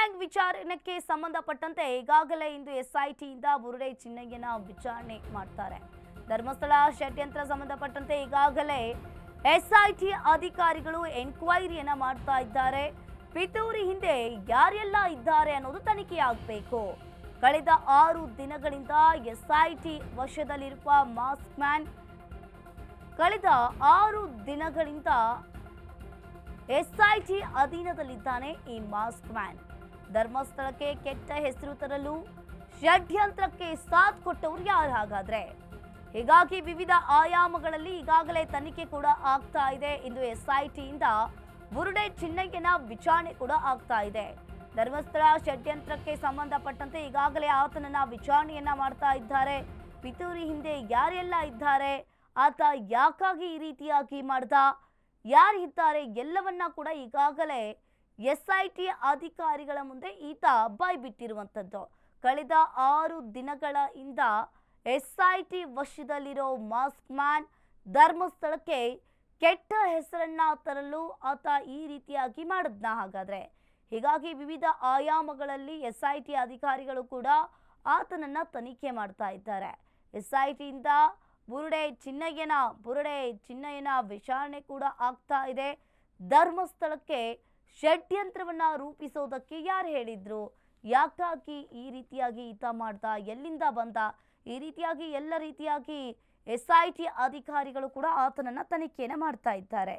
Gang ವಿಚಾರಣೆಗೆ ಸಂಬಂಧಪಟ್ಟಂತೆ ಈಗಾಗಲೇ ಇಂದು ಎಸ್ಐಟಿಯಿಂದ ಬುರುಡೆ ಚಿನ್ನಯ್ಯನ ವಿಚಾರಣೆ ಮಾಡ್ತಾರೆ. ಧರ್ಮಸ್ಥಳ ಷಡ್ಯಂತ್ರ ಸಂಬಂಧಪಟ್ಟಂತೆ ಈಗಾಗಲೇ ಎಸ್ಐಟಿ ಅಧಿಕಾರಿಗಳು ಎನ್ಕ್ವೈರಿಯನ್ನ ಮಾಡ್ತಾ ಇದ್ದಾರೆ. ಪಿತೂರಿ ಹಿಂದೆ ಯಾರೆಲ್ಲ ಇದ್ದಾರೆ ಅನ್ನೋದು ತನಿಖೆಯಾಗಬೇಕು. ಕಳೆದ 6 ದಿನಗಳಿಂದ ಎಸ್ಐಟಿ ವಶದಲ್ಲಿರುವ ಮಾಸ್ಕ್ ಮ್ಯಾನ್ ಕಳೆದ 6 ದಿನಗಳಿಂದ ಎಸ್ಐಟಿ ಅಧೀನದಲ್ಲಿದ್ದಾನೆ ಈ ಮಾಸ್ಕ್ ಮ್ಯಾನ್. ಧರ್ಮಸ್ಥಳಕ್ಕೆ ಕೆಟ್ಟ ಹೆಸರು ತರಲು ಷಡ್ಯಂತ್ರಕ್ಕೆ ಸಾಥ್ ಕೊಟ್ಟವರು ಯಾರು ಹಾಗಾದ್ರೆ? ಹೀಗಾಗಿ ವಿವಿಧ ಆಯಾಮಗಳಲ್ಲಿ ಈಗಾಗಲೇ ತನಿಖೆ ಕೂಡ ಆಗ್ತಾ ಇದೆ. ಇಂದು ಎಸ್ಐಟಿಯಿಂದ ಬುರುಡೆ ಚಿನ್ನಯ್ಯನ ವಿಚಾರಣೆ ಕೂಡ ಆಗ್ತಾ ಇದೆ. ಧರ್ಮಸ್ಥಳ ಷಡ್ಯಂತ್ರಕ್ಕೆ ಸಂಬಂಧಪಟ್ಟಂತೆ ಈಗಾಗಲೇ ಆತನನ್ನ ವಿಚಾರಣೆಯನ್ನ ಮಾಡ್ತಾ ಇದ್ದಾರೆ. ಪಿತೂರಿ ಹಿಂದೆ ಯಾರೆಲ್ಲ ಇದ್ದಾರೆ, ಆತ ಯಾಕಾಗಿ ಈ ರೀತಿಯಾಗಿ ಮಾಡ್ದ, ಯಾರಿದ್ದಾರೆ ಎಲ್ಲವನ್ನ ಕೂಡ ಈಗಾಗಲೇ ಎಸ್ಐಟಿ ಅಧಿಕಾರಿಗಳ ಮುಂದೆ ಈತ ಬಾಯ್ಬಿಟ್ಟಿರುವಂಥದ್ದು. ಕಳೆದ 6 ದಿನಗಳಿಂದ ಎಸ್ಐಟಿ ವಶದಲ್ಲಿರೋ ಮಾಸ್ಕ್ ಮ್ಯಾನ್ ಧರ್ಮಸ್ಥಳಕ್ಕೆ ಕೆಟ್ಟ ಹೆಸರನ್ನ ತರಲು ಆತ ಈ ರೀತಿಯಾಗಿ ಮಾಡಿದ್ನ ಹಾಗಾದ್ರೆ. ಹೀಗಾಗಿ ವಿವಿಧ ಆಯಾಮಗಳಲ್ಲಿ ಎಸ್ಐಟಿ ಅಧಿಕಾರಿಗಳು ಕೂಡ ಆತನನ್ನ ತನಿಖೆ ಮಾಡ್ತಾ ಇದ್ದಾರೆ. ಎಸ್ಐಟಿಯಿಂದ ಬುರುಡೆ ಚಿನ್ನಯ್ಯನ ವಿಚಾರಣೆ ಕೂಡ ಆಗ್ತಾ ಇದೆ. ಧರ್ಮಸ್ಥಳಕ್ಕೆ ಷಡ್ಯಂತ್ರವನ್ನ ರೂಪಿಸೋದಕ್ಕೆ ಯಾರು ಹೇಳಿದ್ರು, ಯಾಕಾಗಿ ಈ ರೀತಿಯಾಗಿ ಈತ ಮಾಡ್ದ, ಎಲ್ಲಿಂದ ಬಂದ, ಈ ರೀತಿಯಾಗಿ ಎಲ್ಲ ರೀತಿಯಾಗಿ ಎಸ್ಐಟಿ ಅಧಿಕಾರಿಗಳು ಕೂಡ ಆತನನ್ನ ತನಿಖೆಯನ್ನ ಮಾಡ್ತಾ ಇದ್ದಾರೆ.